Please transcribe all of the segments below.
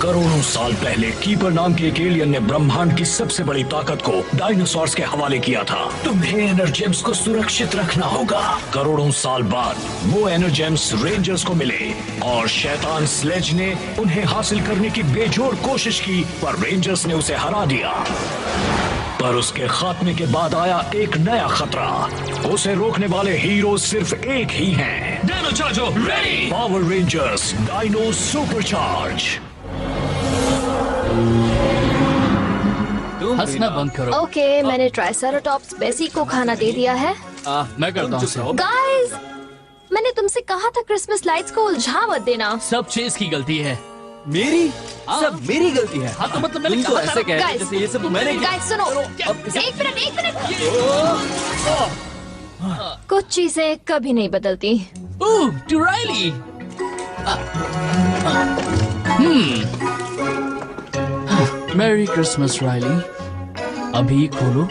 करोड़ों साल पहले कीपर नाम के एक एलियन ने ब्रह्मांड की सबसे बड़ी ताकत को डायनासोर्स के हवाले किया था। तुम्हें एनर्जेम्स को सुरक्षित रखना होगा। करोड़ों साल बाद वो एनर्जेम्स रेंजर्स को मिले और शैतान स्लेज ने उन्हें हासिल करने की बेजोड़ कोशिश की, पर रेंजर्स ने उसे हरा दिया। पर उसके खात्मे के बाद आया एक नया खतरा। उसे रोकने वाले हीरो सिर्फ एक ही हैं। Dino charger ready. Power rangers dino supercharge. हंसना बंद करो। ओके, मैंने ट्राइसेराटॉप्स बेसी को खाना दे दिया है। मैं करता हूँ। गाइस, मैंने तुमसे कहा था क्रिसमस लाइट्स को उलझा मत देना। सब चीज की गलती है। मेरी? सब मेरी गलती है। हाँ तो मतलब मैंने तुम तो ऐसे कह रहे जैसे ये सब मैंने किया। गाइस सुनो, एक मिनट। कुछ चीजें कभी नहीं बदलती। Oh, to Riley. Merry Christmas Riley. अभी खोलो।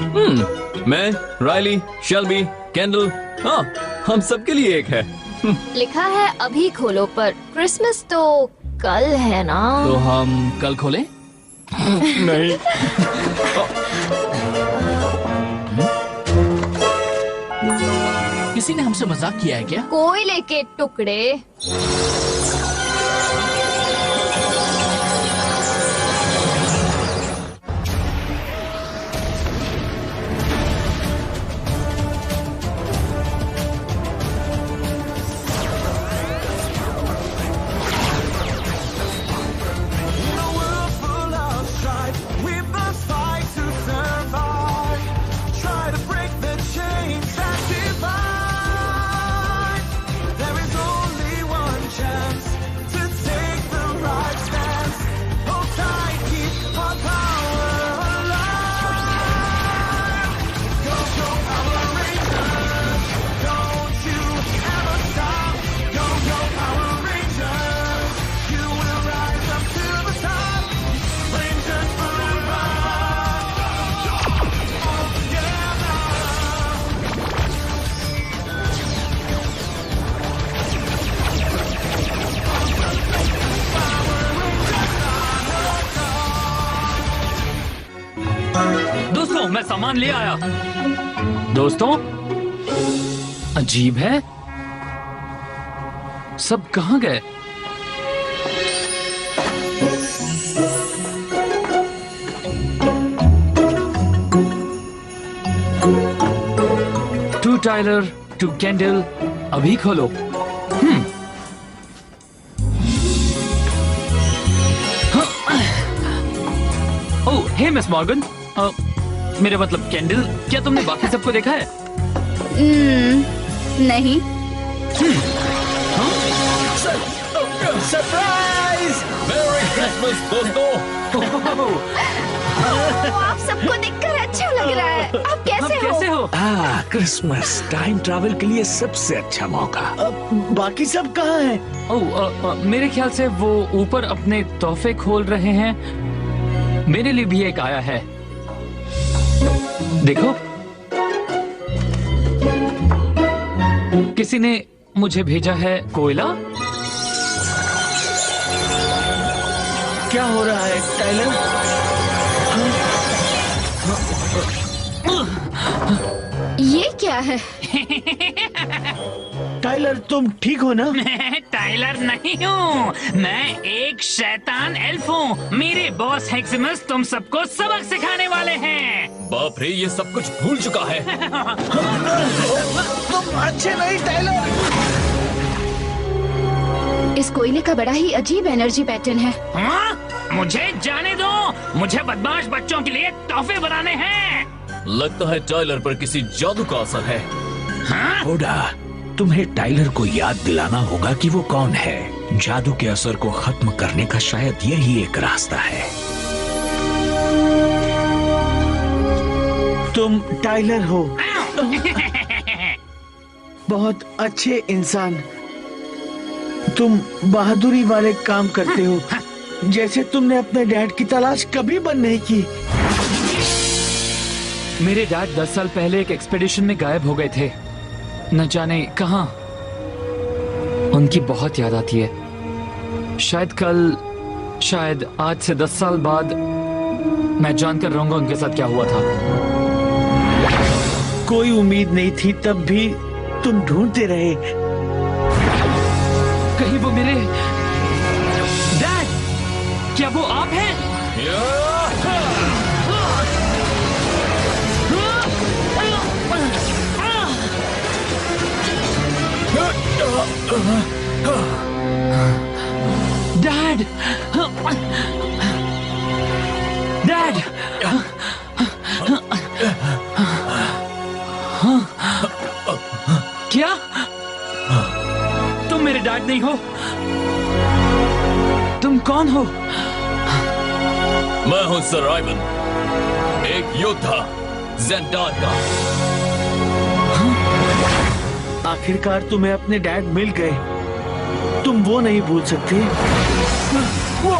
मैं, राइली, शेल्बी, कैंडल, हाँ, हम सबके लिए एक है। लिखा है अभी खोलो, पर क्रिसमस तो कल है ना। तो हम कल खोलें? नहीं। किसी ने हमसे मजाक किया है क्या? कोयले के टुकड़े। दोस्तों, मैं सामान ले आया। दोस्तों, अजीब है, सब कहाँ गए? टू टाइलर, टू कैंडल, अभी खोलो। ओह, हे मिस मॉर्गन, मेरा मतलब कैंडल, क्या तुमने बाकी सबको देखा है? नहीं। सरप्राइज! मेरी क्रिसमस दोस्तों! आप सबको देखकर अच्छा लग रहा है। आप कैसे हो? क्रिसमस टाइम ट्रैवल के लिए सबसे अच्छा मौका। बाकी सब कहाँ हैं? ओह, मेरे ख्याल से वो ऊपर अपने तोहफे खोल रहे हैं। मेरे लिए भी एक आया है, देखो। किसी ने मुझे भेजा है कोयला। क्या हो रहा है टाइलर? ये क्या है? टाइलर, तुम ठीक हो ना? मैं टाइलर नहीं हूँ, मैं एक शैतान एल्फ हूँ। मेरे बॉस हेक्सिमस तुम सबको सबक सिखाने वाले हैं। बाप रे, ये सब कुछ भूल चुका है। तुम अच्छे नहीं टाइलर। इस कोयले का बड़ा ही अजीब एनर्जी पैटर्न है। हाँ? मुझे जाने दो, मुझे बदमाश बच्चों के लिए तोहफे बनाने हैं। लगता है टाइलर पर किसी जादू का असर है। हाँ? ओडा, तुम्हें टाइलर को याद दिलाना होगा कि वो कौन है। जादू के असर को खत्म करने का शायद यही एक रास्ता है। तुम टाइलर हो, बहुत अच्छे इंसान। तुम बहादुरी वाले काम करते हो, जैसे तुमने अपने डैड की तलाश कभी बंद नहीं की। मेरे डैड 10 साल पहले एक एक्सपेडिशन में गायब हो गए थे, न जाने कहां। उनकी बहुत याद आती है। शायद कल शायद आज से 10 साल बाद मैं जानकर रहूंगा उनके साथ क्या हुआ था। कोई उम्मीद नहीं थी तब भी तुम ढूंढते रहे। कहीं वो मेरे डैड, क्या वो आप हैं? डैड, डैड, क्या तुम मेरे डैड नहीं हो? तुम कौन हो? मैं हूं सर रायमन, एक योद्धा ज़ेंडार का। आखिरकार तुम्हें अपने डैड मिल गए। तुम वो नहीं भूल सकते। वो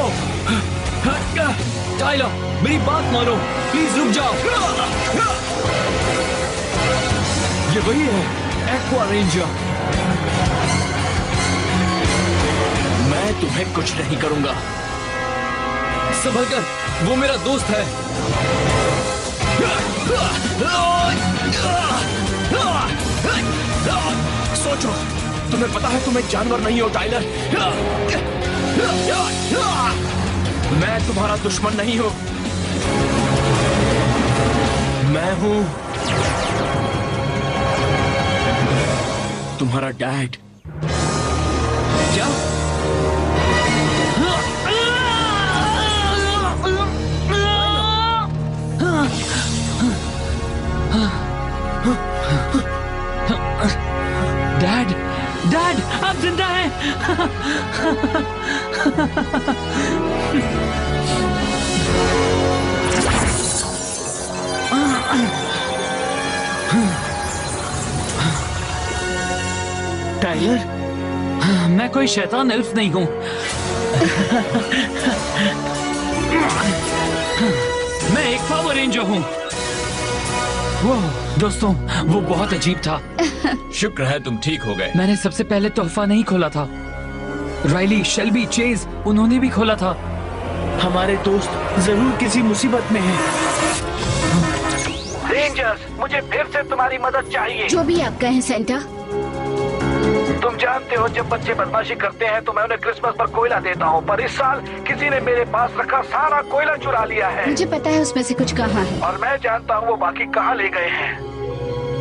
टाइलर, मेरी बात मानो, प्लीज रुक जाओ। ये वही है, एक्वा रेंजर। मैं तुम्हें कुछ नहीं करूंगा। संभलकर, वो मेरा दोस्त है। सोचो, तुम्हें पता है तुम एक जानवर नहीं हो टाइलर। मैं तुम्हारा दुश्मन नहीं हूं। मैं हूं तुम्हारा डैड। क्या? डैड, डैड, आप जिंदा हैं। टाइलर, मैं कोई शैतान एल्फ नहीं हूं। मैं एक पावर रेंजर हूं। वो दोस्तों, वो बहुत अजीब था। शुक्र है तुम ठीक हो गए। मैंने सबसे पहले तोहफा नहीं खोला था। राइली, शेल्बी, चेज, उन्होंने भी खोला था। हमारे दोस्त जरूर किसी मुसीबत में हैं। रेंजर्स, मुझे फिर से तुम्हारी मदद चाहिए। जो भी आप कहें सेंटा। तुम जानते हो जब बच्चे बदमाशी करते हैं तो मैं उन्हें क्रिसमस पर कोयला देता हूँ, पर इस साल किसी ने मेरे पास रखा सारा कोयला चुरा लिया है। मुझे पता है उसमें से कुछ कहाँ है। और मैं जानता हूँ वो बाकी कहाँ ले गए हैं।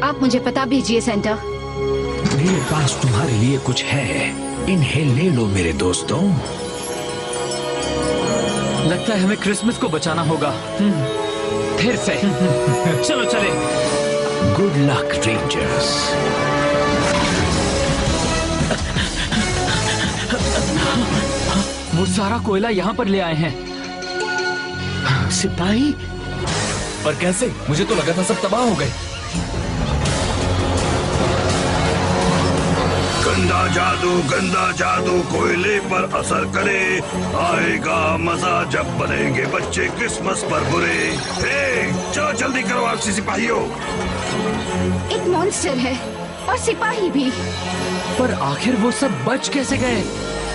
आप मुझे पता भेजिए सेंटा। मेरे पास तुम्हारे लिए कुछ है, इन्हें ले लो मेरे दोस्तों। लगता है हमें क्रिसमस को बचाना होगा। फिर से। चलो चले। Good luck rangers. वो सारा कोयला यहाँ पर ले आए हैं। सिपाही, पर कैसे? मुझे तो लगा था सब तबाह हो गए। गंदा जादू कोयले पर असर करे। आएगा मजा जब बनेंगे बच्चे क्रिसमस पर बुरे। चलो जल्दी करो आपसी सिपाहियों। एक मॉन्स्टर है और सिपाही भी। पर आखिर वो सब बच कैसे गए?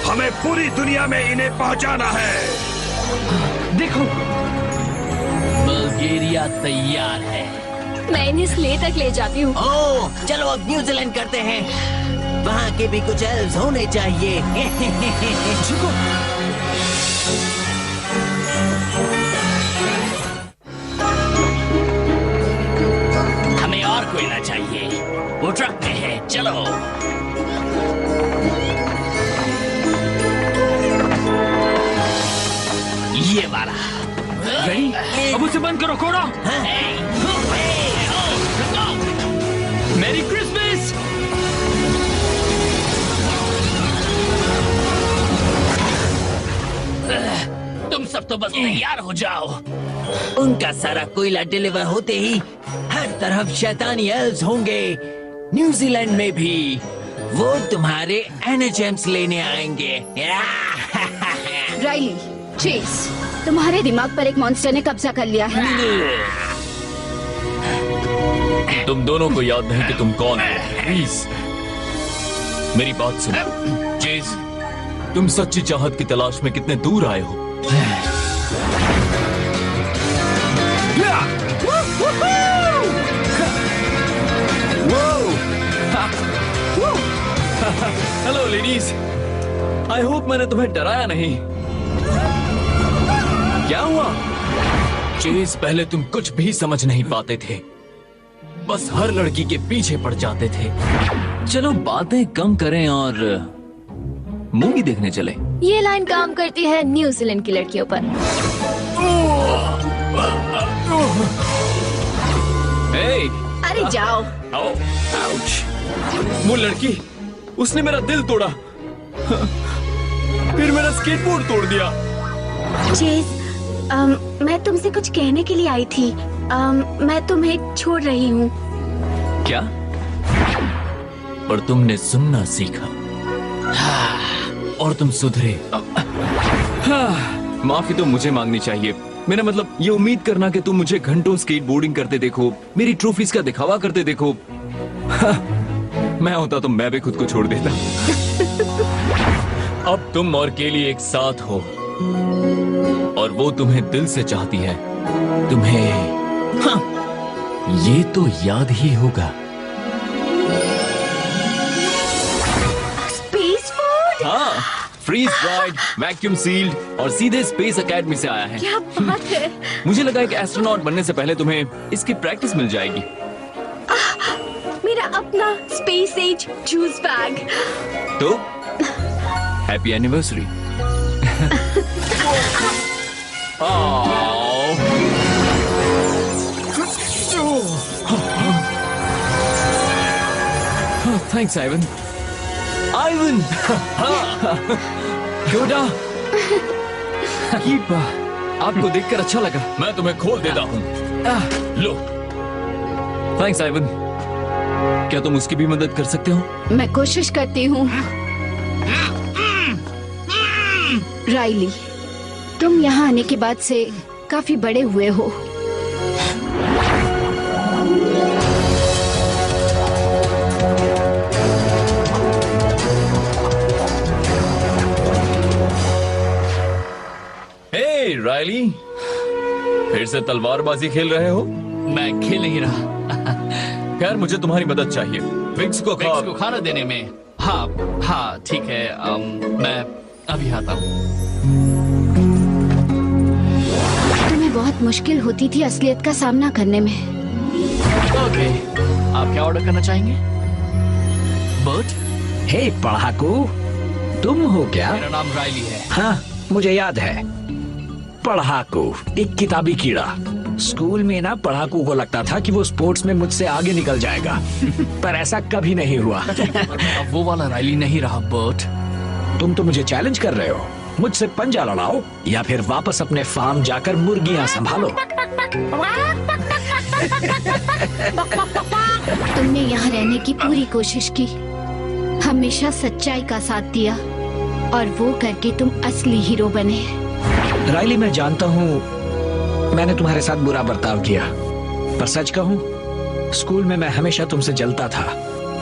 हमें पूरी दुनिया में इन्हें पहुंचाना है। देखो, बल्गेरिया तैयार है। मैं इन्हें स्ले तक ले जाती हूँ। ओह, चलो अब न्यूजीलैंड करते हैं। वहाँ के भी कुछ एल्व्स होने चाहिए। हमें और कोयला चाहिए। वो ट्रक में है, चलो। ये वाला। रेडी? अब उसे बंद करो, कोड़ा। मेरी क्रिसमस। तुम सब तो बस तैयार हो जाओ। उनका सारा कोयला डिलीवर होते ही हर तरफ शैतानी एल्व्स होंगे, न्यूजीलैंड में भी। वो तुम्हारे एनर्जेम्स लेने आएंगे। राइली, चेस, तुम्हारे दिमाग पर एक मॉन्स्टर ने कब्जा कर लिया है। तुम दोनों को याद नहीं कि तुम कौन हो। प्लीज मेरी बात सुनो। चेज, तुम सच्ची चाहत की तलाश में कितने दूर आए हो। हेलो लेडीज, आई होप मैंने तुम्हें डराया नहीं। क्या हुआ? चेज, पहले तुम कुछ भी समझ नहीं पाते थे, बस हर लड़की के पीछे पड़ जाते थे। चलो बातें कम करें और मूवी देखने चले। ये लाइन काम करती है न्यूजीलैंड की लड़कियों पर। Hey, अरे जाओ। आओ, आउच। वो लड़की, उसने मेरा दिल तोड़ा, फिर मेरा स्केटबोर्ड तोड़ दिया। चेज, मैं तुमसे कुछ कहने के लिए आई थी। मैं तुम्हें छोड़ रही हूँ। क्या? पर तुमने सुनना सीखा और तुम सुधरे। माफी तो मुझे मांगनी चाहिए। मेरा मतलब ये उम्मीद करना कि तुम मुझे घंटों स्केटबोर्डिंग करते देखो, मेरी ट्रॉफीज का दिखावा करते देखो। मैं होता तो मैं भी खुद को छोड़ देता। अब तुम और केली एक साथ हो और वो तुम्हें दिल से चाहती है। तुम्हें ये तो याद ही होगा। Space food? हाँ, फ्रीज ड्राइड, वैक्यूम सील्ड और सीधे स्पेस एकेडमी से आया है। क्या बात है। मुझे लगा एक एस्ट्रोनॉट बनने से पहले तुम्हें इसकी प्रैक्टिस मिल जाएगी। मेरा अपना स्पेस एज जूस बैग। तो happy anniversary. Thanks Ivan. Ivan, Yoda, आपको देखकर अच्छा लगा। मैं तुम्हें खोल देता हूँ। लो। Thanks Ivan. क्या तुम उसकी भी मदद कर सकते हो? मैं कोशिश करती हूँ। राइली, तुम यहाँ आने के बाद से काफी बड़े हुए हो। हे रायली, फिर से तलवारबाजी खेल रहे हो? मैं खेल नहीं रहा। खैर, मुझे तुम्हारी मदद चाहिए विक्स को खाना देने में। हाँ ठीक है। मैं अभी आता हूँ। तुम्हें बहुत मुश्किल होती थी असलियत का सामना करने में। ओके, आप क्या ऑर्डर करना चाहेंगे? बर्ट? हे पढ़ाकू, तुम हो क्या? मेरा नाम रायली है। हाँ, मुझे याद है। पढ़ाकू, एक किताबी कीड़ा। स्कूल में ना पढ़ाकू को लगता था कि वो स्पोर्ट्स में मुझसे आगे निकल जाएगा, पर ऐसा कभी नहीं हुआ। अब वो वाला रायली नहीं रहा बर्ट। तुम तो मुझे चैलेंज कर रहे हो। मुझसे पंजा लड़ाओ या फिर वापस अपने फार्म जाकर मुर्गियां संभालो। तुमने यहाँ रहने की पूरी कोशिश की, हमेशा सच्चाई का साथ दिया और वो करके तुम असली हीरो बने। रायली, मैं जानता हूँ मैंने तुम्हारे साथ बुरा बर्ताव किया, पर सच कहूँ स्कूल में मैं हमेशा तुमसे जलता था।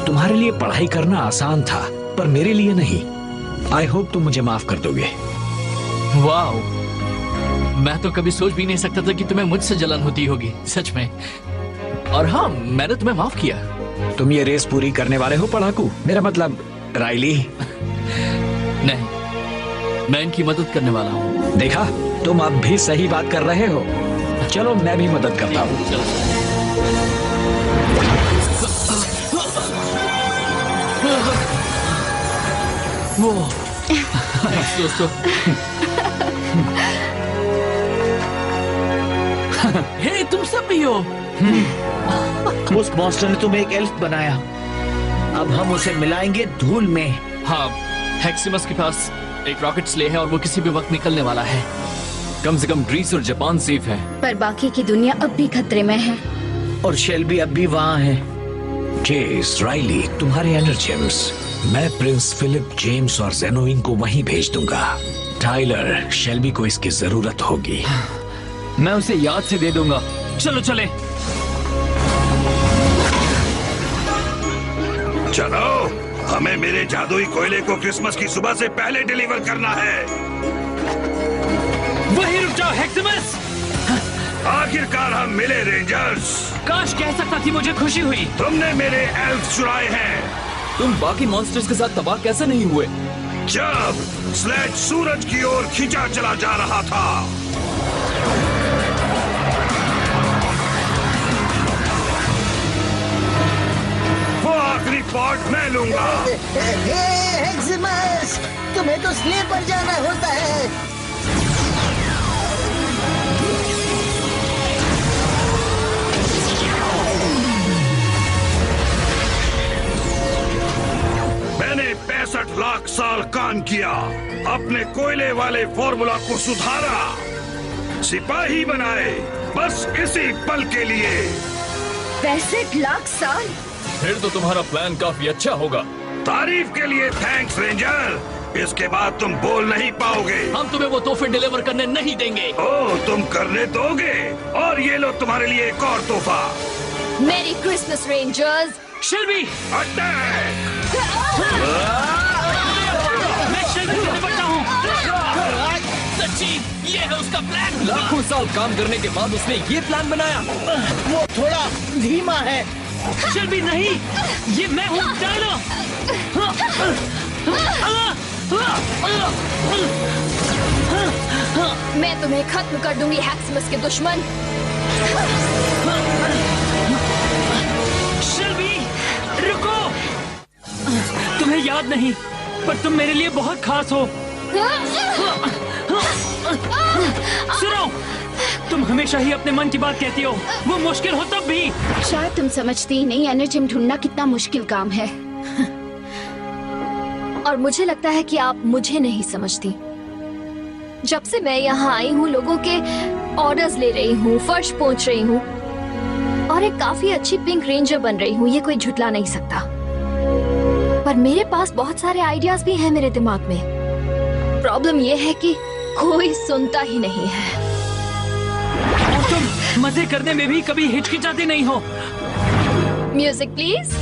तुम्हारे लिए पढ़ाई करना आसान था, पर मेरे लिए नहीं। आई होप तुम मुझे माफ कर दोगे। वाह, मैं तो कभी सोच भी नहीं सकता था कि तुम्हें मुझसे जलन होती होगी, सच में। और हाँ, मैंने तुम्हें माफ किया। तुम ये रेस पूरी करने वाले हो पढ़ाकू? मेरा मतलब रायली। नहीं, मैं इनकी मदद करने वाला हूँ। देखा, तुम अब भी सही बात कर रहे हो। चलो मैं भी मदद करता हूँ। वो दोस्तों, हे तुम सब भी हो। उस मॉन्स्टर ने तुम्हें एक एल्फ बनाया, अब हम उसे मिलाएंगे धूल में। हाँ, हेक्सिमस के पास एक रॉकेट स्ले है और वो किसी भी वक्त निकलने वाला है। कम से कम ग्रीस और जापान सेफ है, पर बाकी की दुनिया अब भी खतरे में है। और शेल्बी अब भी वहाँ है। चेस, रायली, तुम्हारे एनर्जेम्स मैं प्रिंस फिलिप, जेम्स और जेनोइन को वहीं भेज दूंगा। टाइलर, शेल्बी को इसकी जरूरत होगी। मैं उसे याद से दे दूंगा। चलो चले। चलो, हमें मेरे जादुई कोयले को क्रिसमस की सुबह से पहले डिलीवर करना है। जाओ हेक्सिमस। आखिरकार हम मिले रेंजर्स। काश कह सकता थी मुझे खुशी हुई। तुमने मेरे एल्फ चुराए हैं। तुम बाकी मॉन्स्टर्स के साथ तबाह कैसे नहीं हुए? जब स्लेज सूरज की ओर खींचा चला जा रहा था। वो आखिरी पॉट मैं लूंगा। हेक्सिमस, तुम्हें तो स्लेब पर जाना होता है। मैंने 65 लाख साल काम किया, अपने कोयले वाले फॉर्मूला को सुधारा, सिपाही बनाए बस इसी पल के लिए। 65 लाख साल? फिर तो तुम्हारा प्लान काफी अच्छा होगा। तारीफ के लिए थैंक्स रेंजर। इसके बाद तुम बोल नहीं पाओगे। हम तुम्हें वो तोहफे डिलीवर करने नहीं देंगे। ओह, तुम करने दोगे? और ये लो तुम्हारे लिए एक और तोहफा। मेरी क्रिसमस रेंजर्स। Shelby, attack! मैं शेल्बी से निपटता हूँ। सच्ची ये है उसका प्लान। लाखों साल काम करने के बाद उसने ये प्लान बनाया। वो थोड़ा धीमा है। शेल्बी नहीं, ये मैं हूँ डायनो। मैं तुम्हें खत्म कर दूंगी हेक्सिमस के दुश्मन। शेल्बी, रुको। तुम्हें याद नहीं, पर तुम मेरे लिए बहुत खास हो। सुनो, तुम हमेशा ही अपने मन की बात कहती हो, वो मुश्किल हो तब भी। शायद तुम समझती ही नहीं एनर्जेम ढूंढना कितना मुश्किल काम है। और मुझे लगता है कि आप मुझे नहीं समझती। जब से मैं यहाँ आई हूँ, लोगों के ऑर्डर्स ले रही हूँ, फर्श पोंछ रही हूँ और एक काफी अच्छी पिंक रेंजर बन रही हूँ। ये कोई झुटला नहीं सकता। पर मेरे पास बहुत सारे आइडियाज भी हैं मेरे दिमाग में। प्रॉब्लम ये है कि कोई सुनता ही नहीं है। और तुम मजे करने में भी कभी हिचकिचाती नहीं हो। Music please.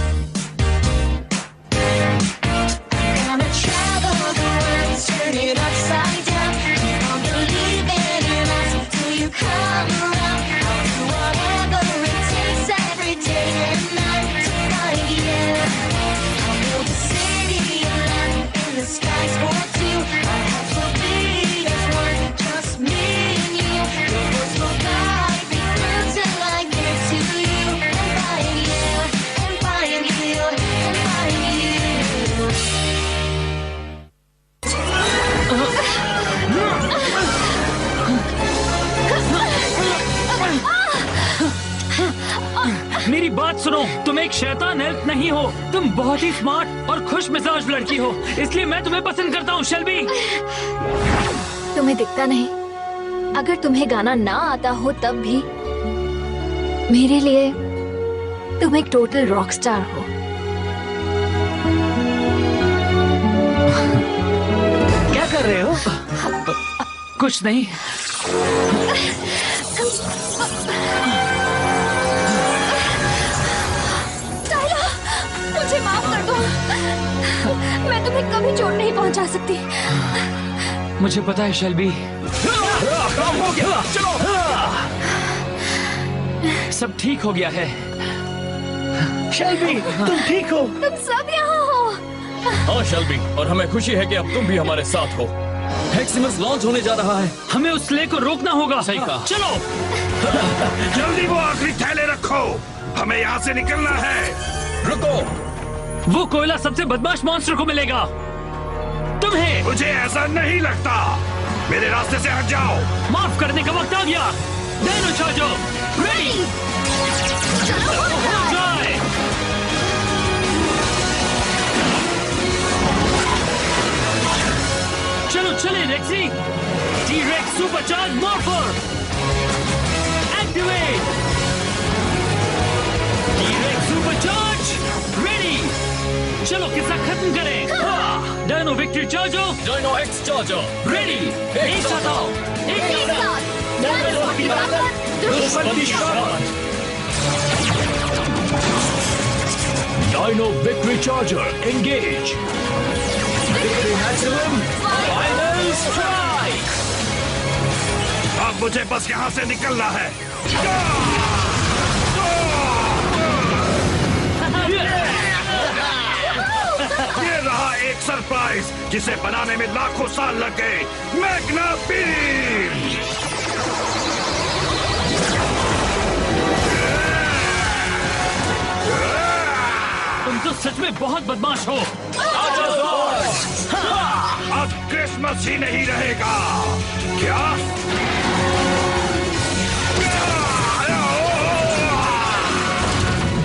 मेरी बात सुनो, तुम एक शैतान एल्फ नहीं हो। तुम बहुत ही स्मार्ट और खुश मिजाज लड़की हो, इसलिए मैं तुम्हें पसंद करता हूँ शेल्बी। तुम्हें दिखता नहीं, अगर तुम्हें गाना ना आता हो तब भी मेरे लिए तुम एक टोटल रॉक स्टार हो। क्या कर रहे हो? कुछ नहीं। मुझे माफ कर दो। मैं तुम्हें कभी चोट नहीं पहुंचा सकती। मुझे पता है शेल्बी। काम हो गया, चलो। सब ठीक हो गया है। शेल्बी, तुम ठीक हो? तुम सब यहाँ हो। हाँ शेल्बी, और हमें खुशी है कि अब तुम भी हमारे साथ हो। हेक्सिमस लॉन्च होने जा रहा है। हमें उस स्ले को रोकना होगा। सही कहा। चलो जल्दी वो आखिरी थैले रखो, हमें यहाँ से निकलना है। रुको, वो कोयला सबसे बदमाश मॉन्स्टर को मिलेगा। तुम्हें मुझे ऐसा नहीं लगता। मेरे रास्ते से हट जाओ। माफ करने का वक्त आ गया। Dino charger ready. चलो चले Rexy. T Rex supercharge morpher activate. T Rex supercharge ready. चलो किस्सा खत्म करें। Dino victory charger, dino X charger ready. एक साथ आओ। एक साथ। डायनो की ताकत, दुश्मन की शौकत। Dino victory charger engage. Victory maximum final strike. अब मुझे बस यहाँ से निकलना है। ये रहा एक सरप्राइज जिसे बनाने में लाखों साल लग गए। Magna beam. तुम तो सच में बहुत बदमाश हो। अब क्रिसमस ही नहीं रहेगा क्या?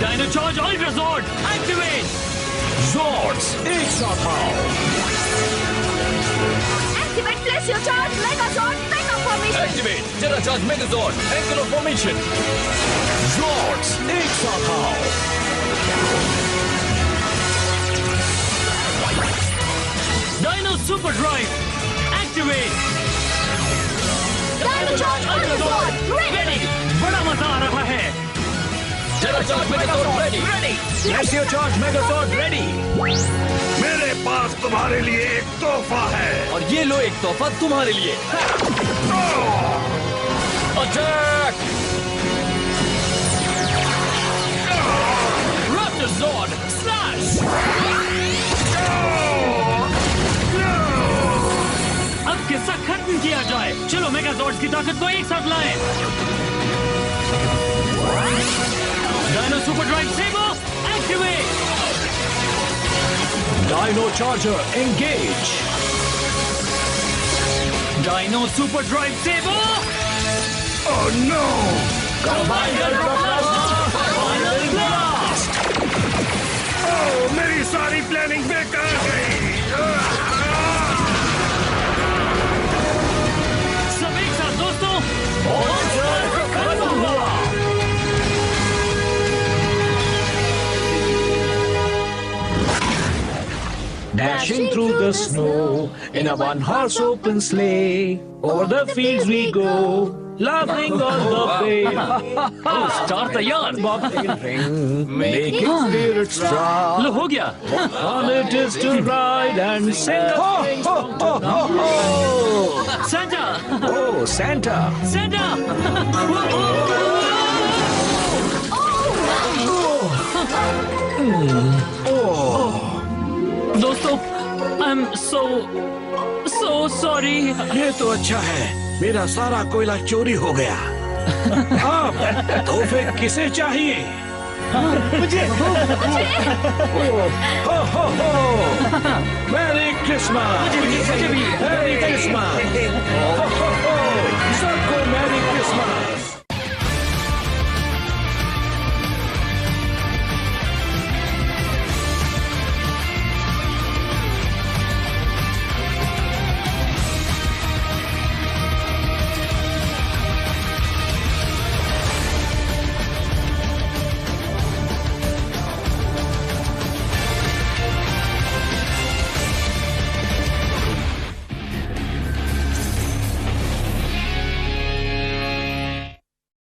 Dino charge ultra zord activate. Zords, एक साथ आओ। Activate Glacial Charge Megazord Mega Formation. Activate terra charge megazord angular formation. Zords, एक साथ आओ। Dino super drive activate. Dino Charge Ultra Zord ready. बड़ा मजा आ रहा है। Terra charge megazord ready. Glacial Charge Megazord ready. मेरे पास तुम्हारे लिए एक तोहफा है। और ये लो एक तोहफा तुम्हारे लिए। अटैक! रॉप्टर ज़ोर्ड स्लैश! अब किस्सा खत्म किया जाए। चलो मेगाजॉर्ड्स की ताकत को एक साथ लाएं। Dino super drive saber activate. Dino Charger engage. Dino super drive saber. Oh no! Final blast! Oh, मेरी सारी प्लानिंग बेकार गई। सब एक साथ दोस्तों। Dashing through the snow in a one-horse open sleigh. Over the fields we go, laughing on the way. Star तैयार। Bobtail ring, making spirits strong. लो हो गया। On it is to ride and sing. Ho, ho, ho, ho, ho. Santa! Oh, Santa. Santa! दोस्तों, I'm so sorry. ये तो अच्छा है, मेरा सारा कोयला चोरी हो गया। अब तोहफे किसे चाहिए? मुझे Ho, ho, ho. Merry Christmas. मुझे भी। Merry Christmas. Ho, ho,